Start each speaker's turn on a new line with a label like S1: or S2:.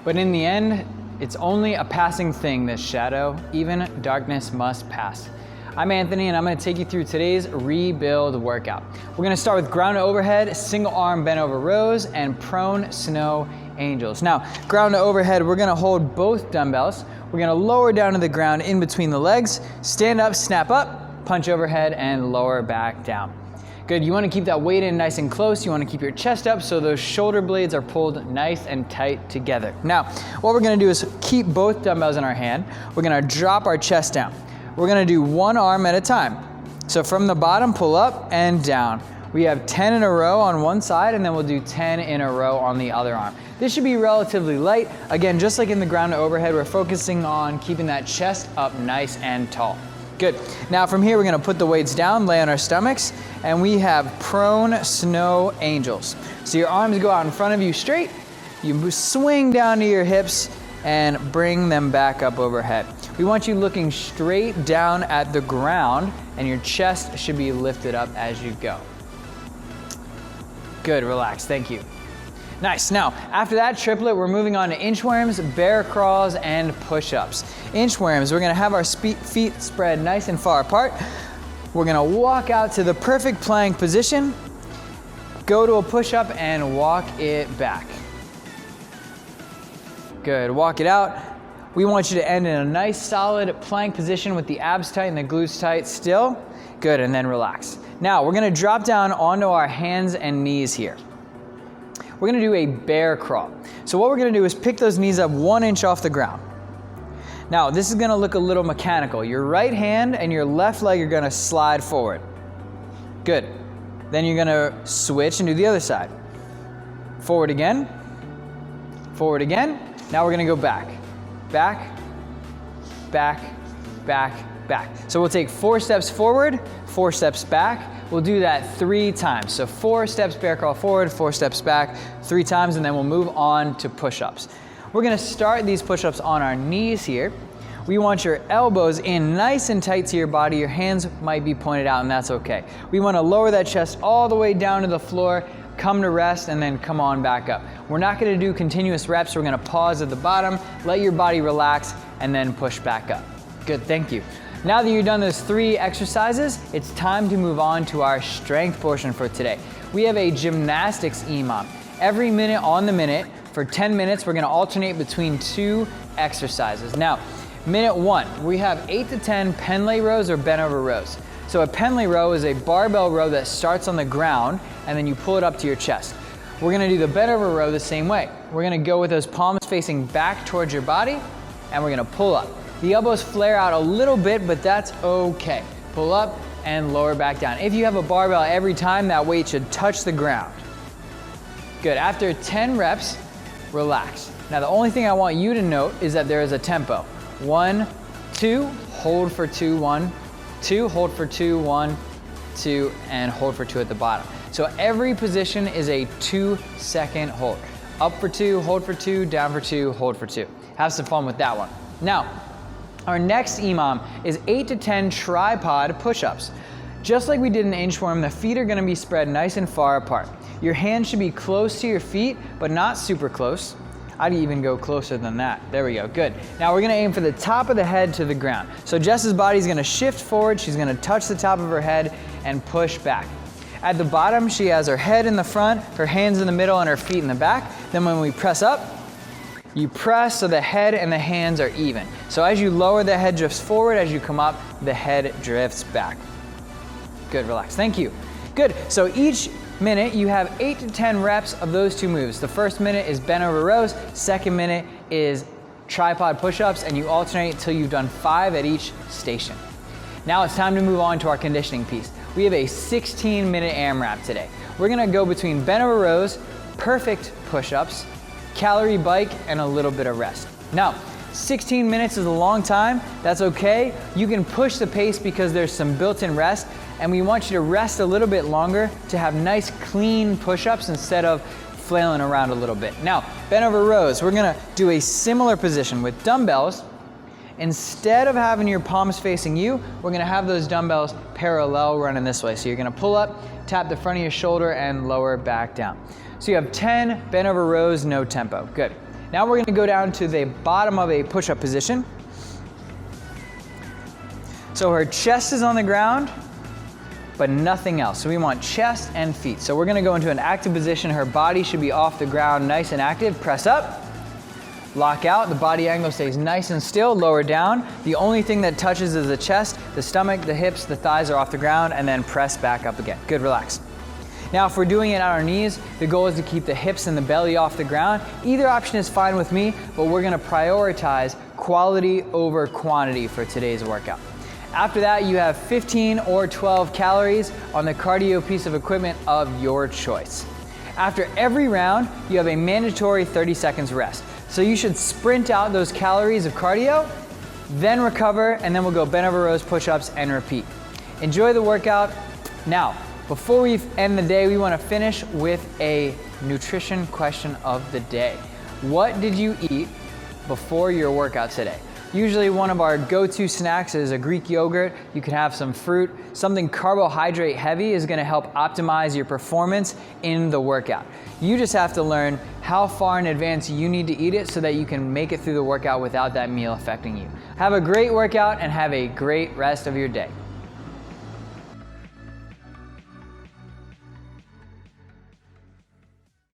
S1: But in the end, it's only a passing thing, this shadow. Even darkness must pass. I'm Anthony, and I'm gonna take you through today's rebuild workout. We're gonna start with ground to overhead, single arm bent over rows, and prone snow angels. Now, ground to overhead, we're gonna hold both dumbbells. We're gonna lower down to the ground in between the legs, stand up, snap up, punch overhead, and lower back down. Good, you wanna keep that weight in nice and close. You wanna keep your chest up so those shoulder blades are pulled nice and tight together. Now, what we're gonna do is keep both dumbbells in our hand. We're gonna drop our chest down. We're gonna do one arm at a time. So from the bottom, pull up and down. We have 10 in a row on one side, and then we'll do 10 in a row on the other arm. This should be relatively light. Again, just like in the ground to overhead, we're focusing on keeping that chest up nice and tall. Good. Now from here, we're gonna put the weights down, lay on our stomachs, and we have prone snow angels. So your arms go out in front of you straight, you swing down to your hips, and bring them back up overhead. We want you looking straight down at the ground, and your chest should be lifted up as you go. Good, relax, thank you. Nice, now after that triplet, we're moving on to inchworms, bear crawls, and push-ups. Inchworms, we're gonna have our feet spread nice and far apart. We're gonna walk out to the perfect plank position, go to a push-up, and walk it back. Good, walk it out. We want you to end in a nice solid plank position with the abs tight and the glutes tight still. Good, and then relax. Now, we're gonna drop down onto our hands and knees here. We're gonna do a bear crawl. So what we're gonna do is pick those knees up 1 inch off the ground. Now, this is gonna look a little mechanical. Your right hand and your left leg are gonna slide forward. Good. Then you're gonna switch and do the other side. Forward again. Forward again. Now we're gonna go back. Back, back, back, back. So we'll take 4 steps forward, 4 steps back. We'll do that 3 times. So 4 steps bear crawl forward, 4 steps back, 3 times, and then we'll move on to push-ups. We're gonna start these push-ups on our knees here. We want your elbows in nice and tight to your body. Your hands might be pointed out, and that's okay. We wanna lower that chest all the way down to the floor, come to rest, and then come on back up. We're not gonna do continuous reps. We're gonna pause at the bottom, let your body relax, and then push back up. Good, thank you. Now that you've done those 3 exercises, it's time to move on to our strength portion for today. We have a gymnastics EMOM. Every minute on the minute, for 10 minutes, we're gonna alternate between 2 exercises. Now, minute 1, we have 8 to 10 Pendlay rows or bent over rows. So a Pendlay row is a barbell row that starts on the ground and then you pull it up to your chest. We're gonna do the bent over row the same way. We're gonna go with those palms facing back towards your body and we're gonna pull up. The elbows flare out a little bit, but that's okay. Pull up and lower back down. If you have a barbell every time, that weight should touch the ground. Good, after 10 reps, relax. Now the only thing I want you to note is that there is a tempo. 1, 2, hold for 2, 1, 2, hold for 2, 1, 2, and hold for 2 at the bottom. So every position is a 2-second hold. Up for 2, hold for 2, down for 2, hold for 2. Have some fun with that one. Now, our next EMOM is 8 to 10 tripod push-ups. Just like we did in inchworm, the feet are gonna be spread nice and far apart. Your hands should be close to your feet, but not super close. I'd even go closer than that. There we go, good. Now we're gonna aim for the top of the head to the ground. So Jess's body's gonna shift forward, she's gonna touch the top of her head and push back. At the bottom, she has her head in the front, her hands in the middle, and her feet in the back. Then when we press up, you press so the head and the hands are even. So as you lower, the head drifts forward. As you come up, the head drifts back. Good, relax, thank you. Good, so each minute you have 8 to 10 reps of those 2 moves. The first minute is bent over rows, second minute is tripod push-ups, and you alternate until you've done 5 at each station. Now it's time to move on to our conditioning piece. We have a 16-minute AMRAP today. We're gonna go between bent over rows, perfect push-ups, calorie bike, and a little bit of rest. Now, 16 minutes is a long time. That's okay. You can push the pace because there's some built-in rest, and we want you to rest a little bit longer to have nice, clean push-ups instead of flailing around a little bit. Now, bent over rows, we're gonna do a similar position with dumbbells. Instead of having your palms facing you, we're gonna have those dumbbells parallel running this way. So you're gonna pull up, tap the front of your shoulder, and lower back down. So you have 10 bent over rows, no tempo. Good. Now we're gonna go down to the bottom of a push-up position. So her chest is on the ground, but nothing else. So we want chest and feet. So we're gonna go into an active position. Her body should be off the ground, nice and active. Press up, lock out. The body angle stays nice and still, lower down. The only thing that touches is the chest, the stomach, the hips, the thighs are off the ground, and then press back up again. Good, relax. Now, if we're doing it on our knees, the goal is to keep the hips and the belly off the ground. Either option is fine with me, but we're gonna prioritize quality over quantity for today's workout. After that, you have 15 or 12 calories on the cardio piece of equipment of your choice. After every round, you have a mandatory 30 seconds rest. So you should sprint out those calories of cardio, then recover, and then we'll go bent over rows, push-ups, and repeat. Enjoy the workout. Now, before we end the day, we want to finish with a nutrition question of the day. What did you eat before your workout today? Usually one of our go-to snacks is a Greek yogurt. You can have some fruit. Something carbohydrate heavy is gonna help optimize your performance in the workout. You just have to learn how far in advance you need to eat it so that you can make it through the workout without that meal affecting you. Have a great workout and have a great rest of your day.